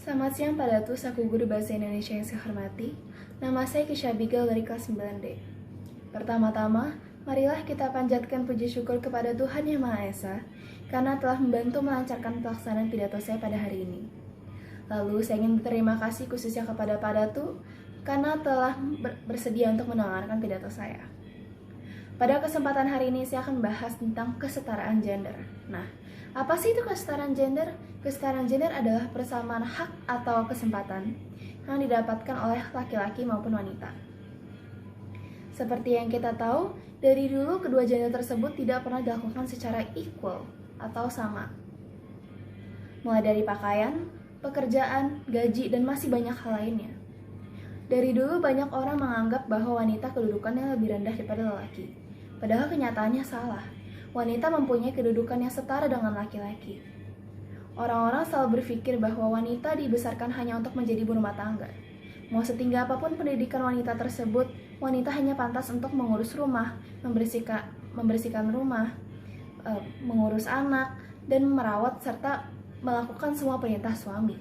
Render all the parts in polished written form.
Selamat siang Pak Datus, aku guru Bahasa Indonesia yang saya hormati. Nama saya Kisha Bigel dari kelas 9D. Pertama-tama, marilah kita panjatkan puji syukur kepada Tuhan Yang Maha Esa karena telah membantu melancarkan pelaksanaan pidato saya pada hari ini. Lalu, saya ingin berterima kasih khususnya kepada Pak Datu karena telah bersedia untuk mendengarkan pidato saya. Pada kesempatan hari ini, saya akan membahas tentang kesetaraan gender. Nah, apa sih itu kesetaraan gender? Kesetaraan gender adalah persamaan hak atau kesempatan yang didapatkan oleh laki-laki maupun wanita. Seperti yang kita tahu, dari dulu kedua gender tersebut tidak pernah dilakukan secara equal atau sama. Mulai dari pakaian, pekerjaan, gaji, dan masih banyak hal lainnya. Dari dulu banyak orang menganggap bahwa wanita kedudukannya lebih rendah daripada lelaki. Padahal kenyataannya salah. Wanita mempunyai kedudukan yang setara dengan laki-laki. Orang-orang selalu berpikir bahwa wanita dibesarkan hanya untuk menjadi ibu rumah tangga. Mau setinggi apapun pendidikan wanita tersebut, wanita hanya pantas untuk mengurus rumah, membersihkan rumah, mengurus anak, dan merawat serta melakukan semua perintah suami.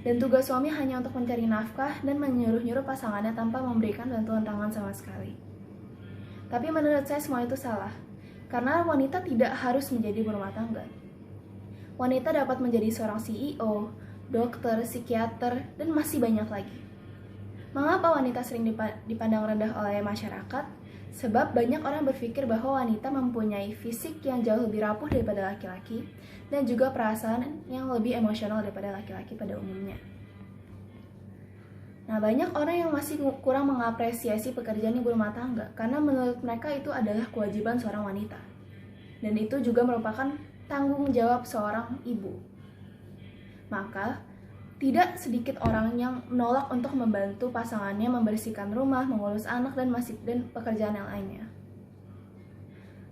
Dan tugas suami hanya untuk mencari nafkah dan menyuruh-nyuruh pasangannya tanpa memberikan bantuan tangan sama sekali. Tapi menurut saya semua itu salah. Karena wanita tidak harus menjadi berumah tangga. Wanita dapat menjadi seorang CEO, dokter, psikiater, dan masih banyak lagi. Mengapa wanita sering dipandang rendah oleh masyarakat? Sebab banyak orang berpikir bahwa wanita mempunyai fisik yang jauh lebih rapuh daripada laki-laki dan juga perasaan yang lebih emosional daripada laki-laki pada umumnya. Nah, banyak orang yang masih kurang mengapresiasi pekerjaan ibu rumah tangga karena menurut mereka itu adalah kewajiban seorang wanita. Dan itu juga merupakan tanggung jawab seorang ibu. Maka, tidak sedikit orang yang menolak untuk membantu pasangannya membersihkan rumah, mengurus anak, dan pekerjaan yang lainnya.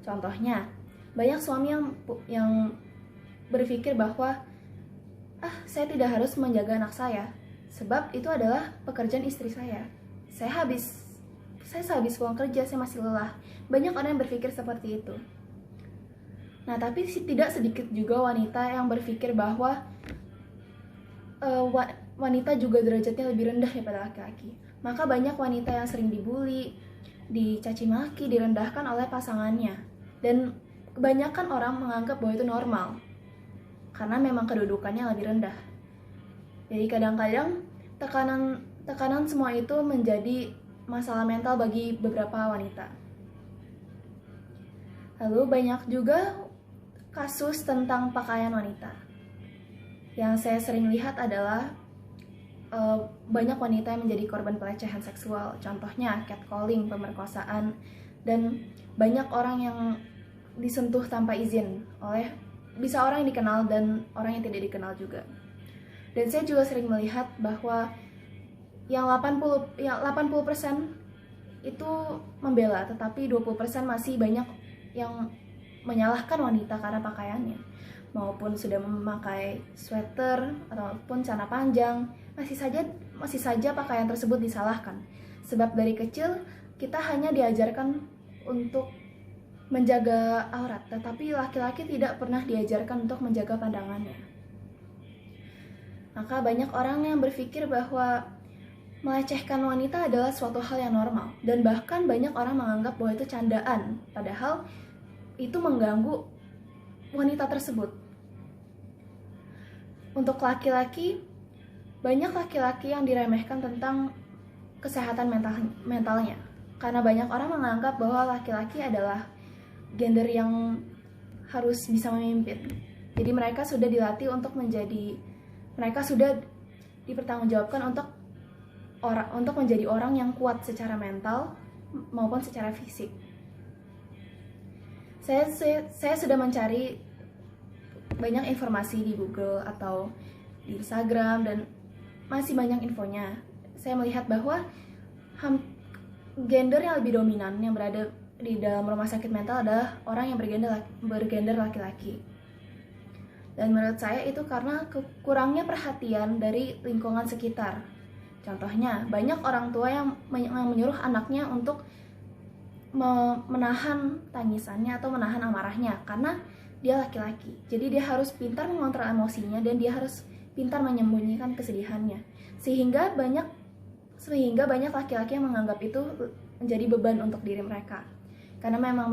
Contohnya, banyak suami yang berpikir bahwa saya tidak harus menjaga anak saya, sebab itu adalah pekerjaan istri saya. Saya sehabis pulang kerja, saya masih lelah. Banyak orang yang berpikir seperti itu. Nah, tapi tidak sedikit juga wanita yang berpikir bahwa wanita juga derajatnya lebih rendah daripada laki-laki. Maka banyak wanita yang sering dibully, dicaci maki, direndahkan oleh pasangannya. Dan kebanyakan orang menganggap bahwa itu normal, karena memang kedudukannya lebih rendah. Jadi kadang-kadang tekanan semua itu menjadi masalah mental bagi beberapa wanita. Lalu banyak juga kasus tentang pakaian wanita. Yang saya sering lihat adalah banyak wanita yang menjadi korban pelecehan seksual. Contohnya catcalling, pemerkosaan, dan banyak orang yang disentuh tanpa izin oleh bisa orang yang dikenal dan orang yang tidak dikenal juga. Dan saya juga sering melihat bahwa yang 80% itu membela, tetapi 20% masih banyak yang menyalahkan wanita karena pakaiannya. Maupun sudah memakai sweater ataupun celana panjang, masih saja pakaian tersebut disalahkan. Sebab dari kecil kita hanya diajarkan untuk menjaga aurat, tetapi laki-laki tidak pernah diajarkan untuk menjaga pandangannya. Maka banyak orang yang berpikir bahwa melecehkan wanita adalah suatu hal yang normal. Dan bahkan banyak orang menganggap bahwa itu candaan. Padahal itu mengganggu wanita tersebut. Untuk laki-laki, banyak laki-laki yang diremehkan tentang kesehatan mentalnya. Karena banyak orang menganggap bahwa laki-laki adalah gender yang harus bisa memimpin. Jadi mereka sudah dilatih mereka sudah dipertanggungjawabkan untuk menjadi orang yang kuat secara mental maupun secara fisik. Saya sudah mencari banyak informasi di Google atau di Instagram dan masih banyak infonya. Saya melihat bahwa gender yang lebih dominan yang berada di dalam rumah sakit mental adalah orang yang bergender laki-laki. Dan menurut saya itu karena kurangnya perhatian dari lingkungan sekitar. Contohnya, banyak orang tua yang menyuruh anaknya untuk menahan tangisannya atau menahan amarahnya karena dia laki-laki. Jadi dia harus pintar mengontrol emosinya dan dia harus pintar menyembunyikan kesedihannya, sehingga banyak laki-laki yang menganggap itu menjadi beban untuk diri mereka, karena memang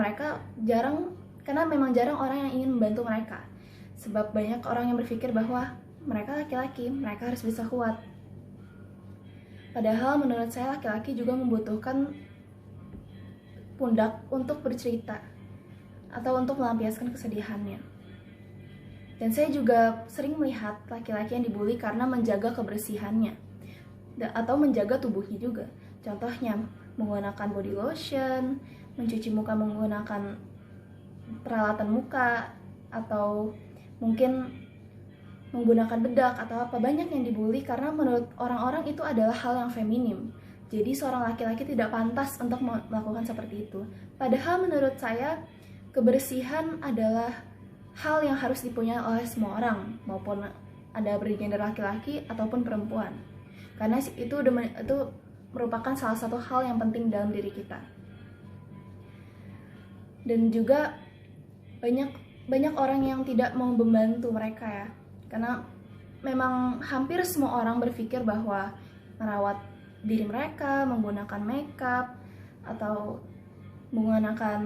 jarang orang yang ingin membantu mereka, sebab banyak orang yang berpikir bahwa mereka laki-laki, mereka harus bisa kuat. Padahal menurut saya laki-laki juga membutuhkan pundak untuk bercerita atau untuk melampiaskan kesedihannya. Dan saya juga sering melihat laki-laki yang dibully karena menjaga kebersihannya atau menjaga tubuhnya juga. Contohnya menggunakan body lotion, mencuci muka menggunakan peralatan muka, atau mungkin menggunakan bedak atau apa. Banyak yang dibully karena menurut orang-orang itu adalah hal yang feminim. Jadi seorang laki-laki tidak pantas untuk melakukan seperti itu. Padahal menurut saya kebersihan adalah hal yang harus dipunyai oleh semua orang, maupun Anda bergender laki-laki ataupun perempuan. Karena itu merupakan salah satu hal yang penting dalam diri kita. Dan juga banyak orang yang tidak mau membantu mereka ya. Karena memang hampir semua orang berpikir bahwa merawat diri mereka, menggunakan makeup atau menggunakan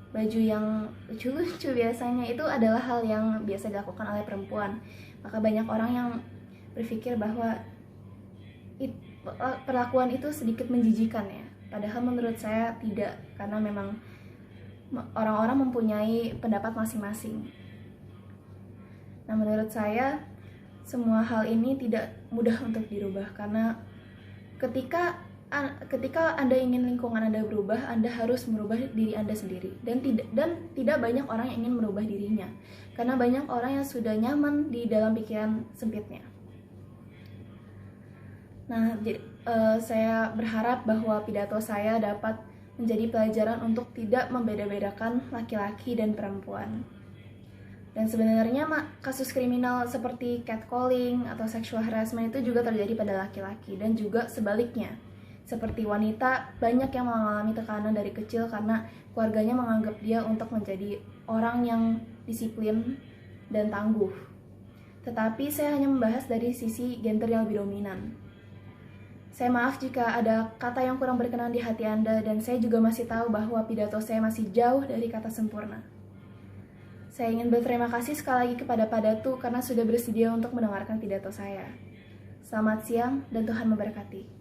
baju yang lucu-lucu biasanya itu adalah hal yang biasa dilakukan oleh perempuan. Maka banyak orang yang berpikir bahwa perlakuan itu sedikit menjijikan ya. Padahal menurut saya tidak, karena memang orang-orang mempunyai pendapat masing-masing. Nah, menurut saya semua hal ini tidak mudah untuk dirubah, karena ketika Anda ingin lingkungan Anda berubah, Anda harus merubah diri Anda sendiri, dan tidak banyak orang yang ingin merubah dirinya, karena banyak orang yang sudah nyaman di dalam pikiran sempitnya. Nah, saya berharap bahwa pidato saya dapat menjadi pelajaran untuk tidak membeda-bedakan laki-laki dan perempuan. Dan sebenarnya kasus kriminal seperti catcalling atau sexual harassment itu juga terjadi pada laki-laki, dan juga sebaliknya. Seperti wanita, banyak yang mengalami tekanan dari kecil karena keluarganya menganggap dia untuk menjadi orang yang disiplin dan tangguh. Tetapi saya hanya membahas dari sisi gender yang lebih dominan. Saya maaf jika ada kata yang kurang berkenan di hati Anda, dan saya juga masih tahu bahwa pidato saya masih jauh dari kata sempurna. Saya ingin berterima kasih sekali lagi kepada Pak Datu karena sudah bersedia untuk mendengarkan pidato saya. Selamat siang dan Tuhan memberkati.